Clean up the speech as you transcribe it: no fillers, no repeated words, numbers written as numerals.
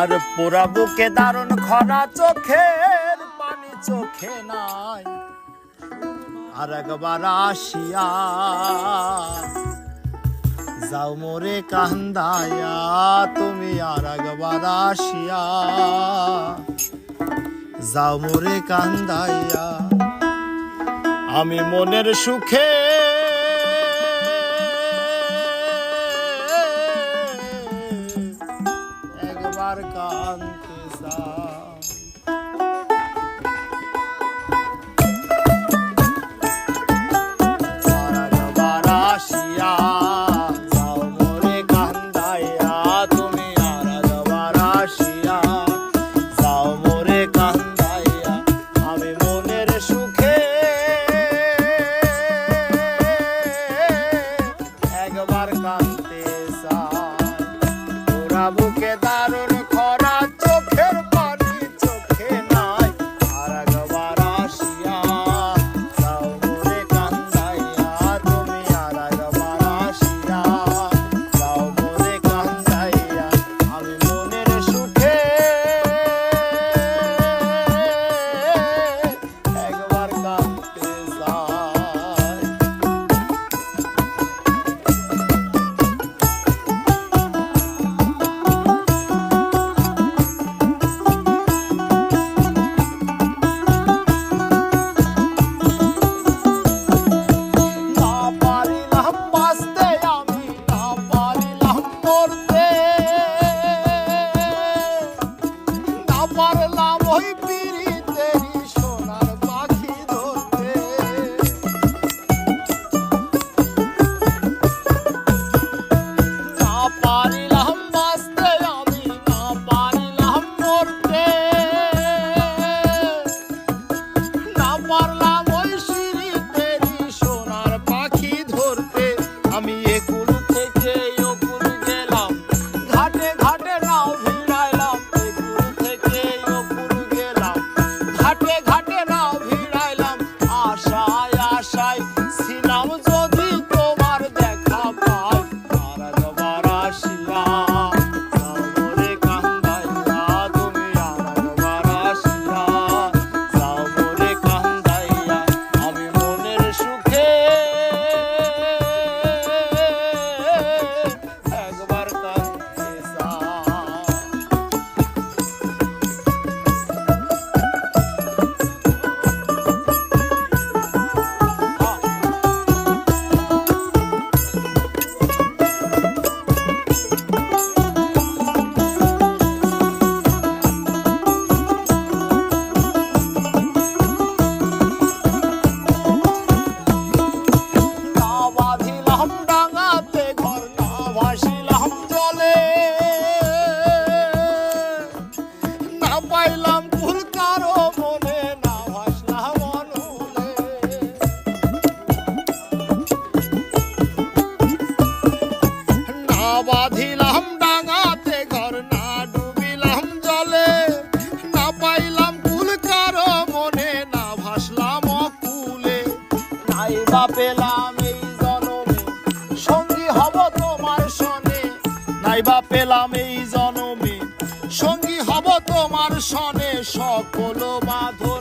আর পোড়া বুকে দারুণ খরা, চোখের পানি চোখে নাই। আর একবার আসিয়া যাও মোরে কান্দায়া, তুমি আর একবার আসিয়া যাও মোরে কান্দাইয়া। আমি মনের সুখে একবার কাঁদতে চাই। বুকে দারুণ খরা, চোখের পানি চোখে নাই। আর একবার আসিয়া যাও মোরে কান্দাইয়া, তুমি আর একবার আসিয়া যাও মোরে কান্দাইয়া। আমি মনের সুখে একবার কাঁদতে চাই। পারলাম ওই পিরিতেরি সোনার পাখি ধরতে, না পারিলাম বাঁচতে আমি, না পারিলাম মরতে, না পারলাম ওই সিঁড়িতেরি সোনার পাখি ধরতে। আমি একুল থেকে ওকুল গেলাম, ঘাটে ঘাটে নাও ভিড়াইলাম। ঘাটে ঘাটে নাও ভিড়াইলাম, আশায় আশায় ছিলাম যদি তোমার দেখা পাই। আর একবার আসিয়া যাও মোরে কান্দাইয়া, তুমি আর একবার আসিয়া যাও মোরে কান্দাইয়া। আমি মনের সুখে একবার কাঁদতে চাই। ভাসিলাম জলে, না পাইলাম ফুল কারো মনে, না ভাসলাম অনুলে। না বাঁধিলাম ডাঙাতে ঘর, না ডুবিলাম জলে, না পাইলাম ফুল কারো মনে, না ভাসলাম অকুলে। নাই বা পেলাম এই জনমে সঙ্গী হব তোমার সনে, নাইবা পেলাম এই জনমে সঙ্গী হব তোমার সনে। সকল বাঁধন